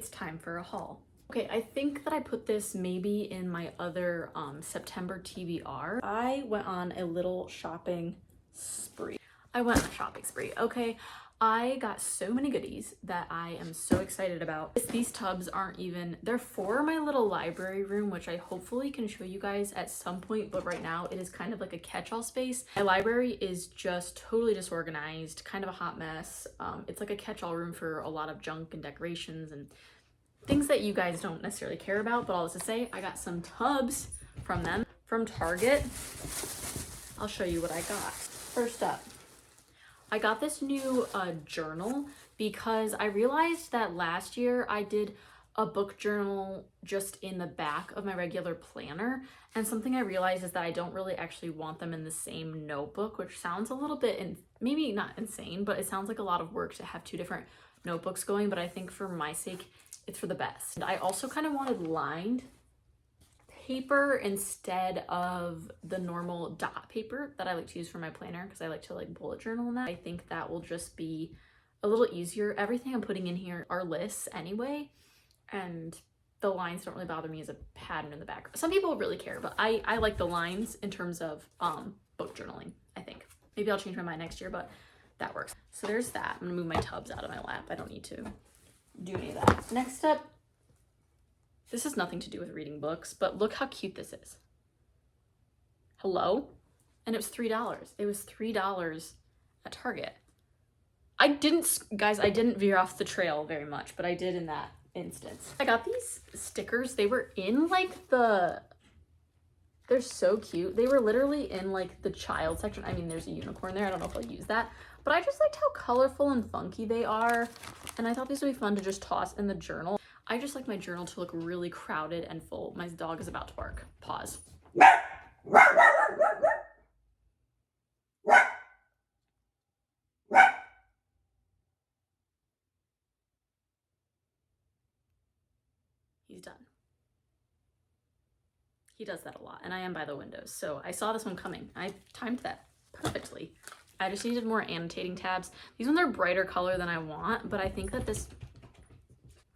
it's time for a haul. Okay, I think that I put this maybe in my other September TBR. I went on a little shopping spree. Okay. I got so many goodies that I am so excited about. These tubs aren't even, they're for my little library room, which I hopefully can show you guys at some point, but right now it is kind of like a catch-all space. My library is just totally disorganized, kind of a hot mess. It's like a catch-all room for a lot of junk and decorations and things that you guys don't necessarily care about, but all this to say, I got some tubs from them, from Target. I'll show you what I got. First up, I got this new journal because I realized that last year I did a book journal just in the back of my regular planner, and something I realized is that I don't really actually want them in the same notebook, which sounds a little bit, maybe not insane, but it sounds like a lot of work to have two different notebooks going, but I think for my sake, it's for the best. And I also kind of wanted lined paper instead of the normal dot paper that I like to use for my planner because I like to like bullet journal in that. I think that will just be a little easier. Everything I'm putting in here are lists anyway, and the lines don't really bother me as a pattern in the back. Some people really care, but I like the lines in terms of book journaling, I think. Maybe I'll change my mind next year, but that works. So there's that. I'm gonna move my tubs out of my lap. I don't need to do any of that. Next up, this has nothing to do with reading books, but look how cute this is. Hello? And it was $3. It was $3 at Target. I didn't veer off the trail very much, but I did in that instance. I got these stickers. They were in like they're so cute. They were literally in like the child section. I mean, there's a unicorn there. I don't know if I'll use that, but I just liked how colorful and funky they are. And I thought these would be fun to just toss in the journal. I just like my journal to look really crowded and full. My dog is about to bark. Pause. He's done. He does that a lot, and I am by the windows, so I saw this one coming. I timed that perfectly. I just needed more annotating tabs. These ones are brighter color than I want, but I think that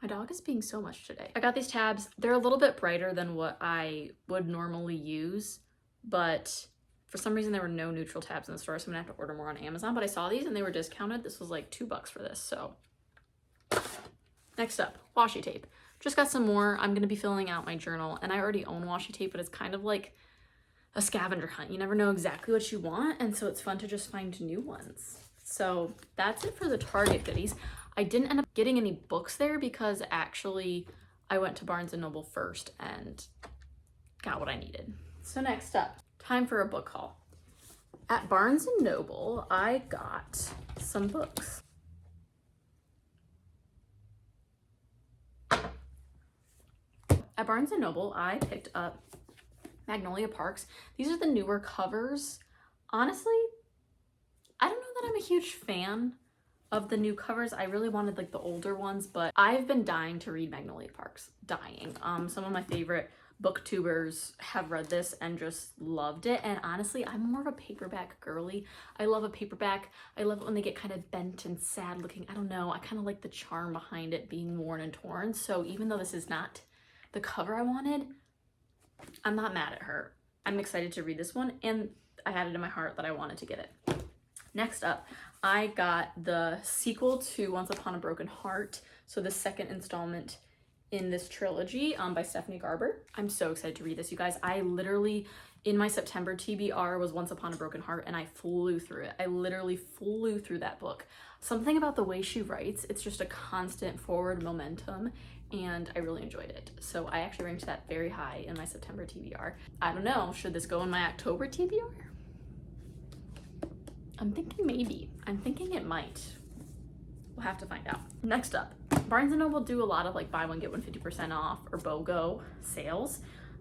my dog is being so much today. I got these tabs. They're a little bit brighter than what I would normally use, but for some reason there were no neutral tabs in the store, so I'm gonna have to order more on Amazon, but I saw these and they were discounted. This was like $2 for this, so. Next up, washi tape. Just got some more. I'm gonna be filling out my journal, and I already own washi tape, but it's kind of like a scavenger hunt. You never know exactly what you want, and so it's fun to just find new ones. So that's it for the Target goodies. I didn't end up getting any books there because actually I went to Barnes & Noble first and got what I needed. So next up, time for a book haul. At Barnes & Noble, I got some books. At Barnes & Noble, I picked up Magnolia Parks. These are the newer covers. Honestly, I don't know that I'm a huge fan of the new covers. I really wanted like the older ones, but I've been dying to read Magnolia Parks. Dying. Some of my favorite booktubers have read this and just loved it, and honestly, I'm more of a paperback girly. I love a paperback. I love it when they get kind of bent and sad looking. I don't know. I kind of like the charm behind it being worn and torn. So even though this is not the cover I wanted, I'm not mad at her. I'm excited to read this one, and I had it in my heart that I wanted to get it. Next up, I got the sequel to Once Upon a Broken Heart, so the second installment in this trilogy by Stephanie Garber. I'm so excited to read this, you guys. I literally, in my September TBR was Once Upon a Broken Heart, and I flew through it. I literally flew through that book. Something about the way she writes, it's just a constant forward momentum, and I really enjoyed it. So I actually ranked that very high in my September TBR. I don't know, should this go in my October TBR? I'm thinking maybe. I'm thinking it might. We'll have to find out. Next up, Barnes & Noble do a lot of like buy one get one 50% off or BOGO sales.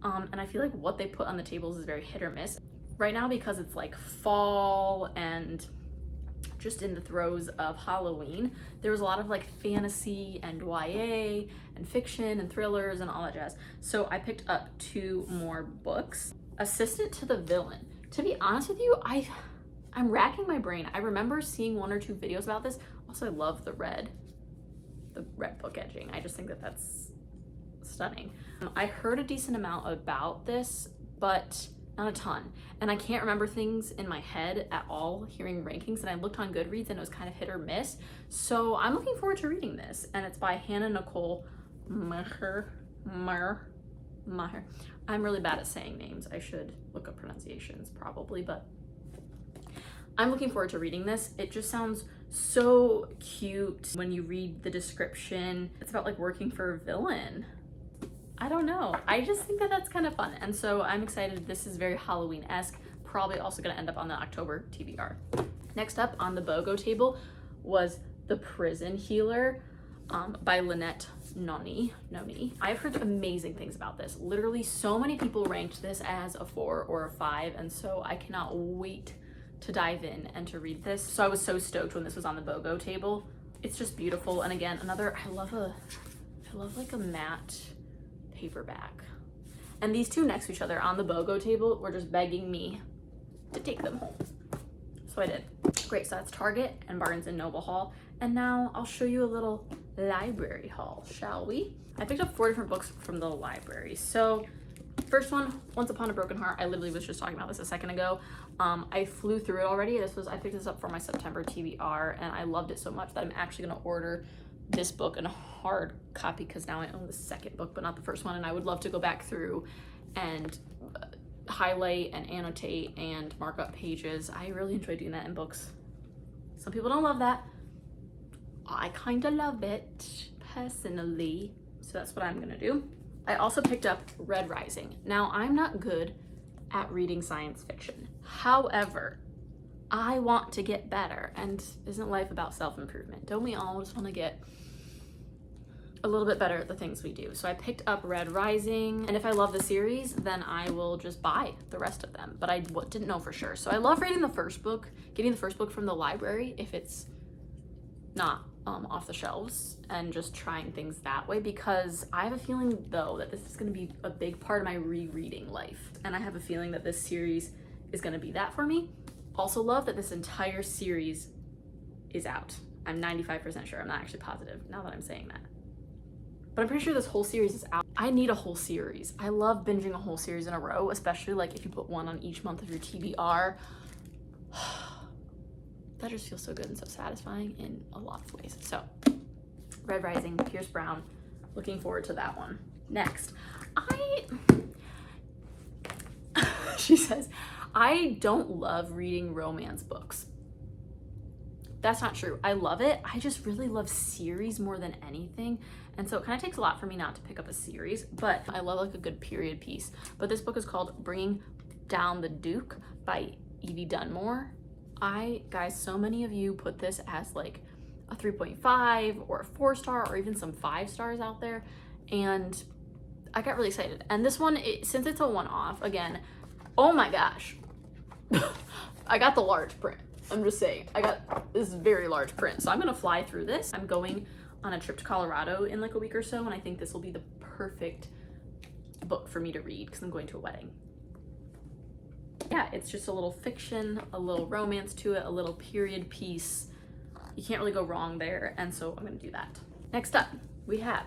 And I feel like what they put on the tables is very hit or miss. Right now, because it's like fall and just in the throes of Halloween, there was a lot of like fantasy and YA and fiction and thrillers and all that jazz. So I picked up 2 more books. Assistant to the Villain. To be honest with you, I'm racking my brain. I remember seeing 1 or 2 videos about this. Also, I love the red the red book edging. I just think that that's stunning. I heard a decent amount about this, but not a ton. And I can't remember things in my head at all hearing rankings, and I looked on Goodreads and it was kind of hit or miss. So I'm looking forward to reading this, and it's by Hannah Nicole Maher. I'm really bad at saying names. I should look up pronunciations probably, but I'm looking forward to reading this. It just sounds so cute when you read the description. It's about like working for a villain. I don't know. I just think that that's kind of fun. And so I'm excited. This is very Halloween-esque. Probably also going to end up on the October TBR. Next up on the BOGO table was The Prison Healer by Lynette Noni. I've heard amazing things about this. Literally so many people ranked this as a 4 or a 5. And so I cannot wait to dive in and to read this. So I was so stoked when this was on the BOGO table. It's just beautiful. And again, I love like a matte paperback. And these two next to each other on the BOGO table were just begging me to take them home. So I did. Great, so that's Target and Barnes & Noble haul. And now I'll show you a little library haul, shall we? I picked up 4 different books from the library. So first one, Once Upon a Broken Heart. I literally was just talking about this a second ago. I flew through it already. I picked this up for my September TBR, and I loved it so much that I'm actually gonna order this book in a hard copy because now I own the second book, but not the first one. And I would love to go back through and highlight and annotate and mark up pages. I really enjoy doing that in books. Some people don't love that. I kind of love it personally. So that's what I'm gonna do. I also picked up Red Rising. Now, I'm not good at reading science fiction. However, I want to get better, and isn't life about self-improvement? Don't we all just want to get a little bit better at the things we do? So I picked up Red Rising, and if I love the series, then I will just buy the rest of them, but I didn't know for sure. So I love reading the first book, getting the first book from the library if it's not off the shelves, and just trying things that way, because I have a feeling though that this is going to be a big part of my rereading life, and I have a feeling that this series is going to be that for me. Also love that this entire series is out. I'm 95% sure. I'm not actually positive now that I'm saying that, but I'm pretty sure this whole series is out. I need a whole series. I love binging a whole series in a row, especially like if you put one on each month of your TBR. That just feels so good and so satisfying in a lot of ways. So Red Rising, Pierce Brown, looking forward to that one. Next, she says, I don't love reading romance books. That's not true. I love it. I just really love series more than anything. And so it kind of takes a lot for me not to pick up a series, but I love like a good period piece. But this book is called Bringing Down the Duke by Evie Dunmore. Guys, so many of you put this as like a 3.5 or a 4-star or even some 5 stars out there. And I got really excited. And this one, since it's a one-off, again, oh my gosh, I got the large print. I'm just saying, I got this very large print. So I'm gonna fly through this. I'm going on a trip to Colorado in like a week or so, and I think this will be the perfect book for me to read because I'm going to a wedding. Yeah, it's just a little fiction, a little romance to it, a little period piece. You can't really go wrong there, and so I'm gonna do that. Next up, we have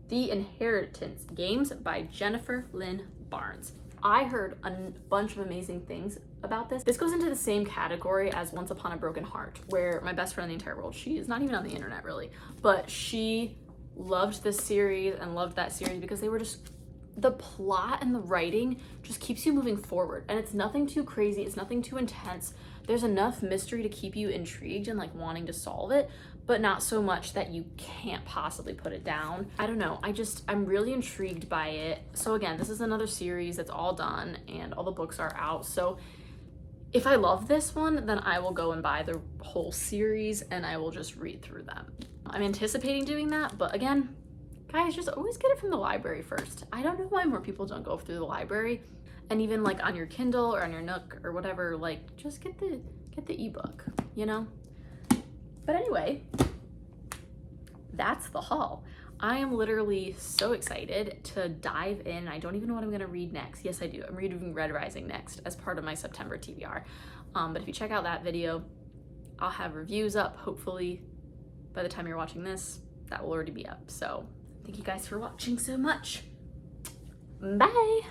The Inheritance Games by Jennifer Lynn Barnes. I heard a bunch of amazing things about this. This goes into the same category as Once Upon a Broken Heart, where my best friend in the entire world, she is not even on the internet really, but she loved this series and loved that series because they were just, the plot and the writing just keeps you moving forward, and it's nothing too crazy, it's nothing too intense. There's enough mystery to keep you intrigued and like wanting to solve it, but not so much that you can't possibly put it down. I don't know, I'm really intrigued by it. So again, this is another series that's all done and all the books are out. So if I love this one, then I will go and buy the whole series and I will just read through them. I'm anticipating doing that, but again, guys, just always get it from the library first. I don't know why more people don't go through the library, and even like on your Kindle or on your Nook or whatever, like just get the ebook, you know? But anyway, that's the haul. I am literally so excited to dive in. I don't even know what I'm gonna read next. Yes, I do. I'm reading Red Rising next as part of my September TBR. But if you check out that video, I'll have reviews up hopefully by the time you're watching this. that will already be up. So thank you guys for watching so much. Bye.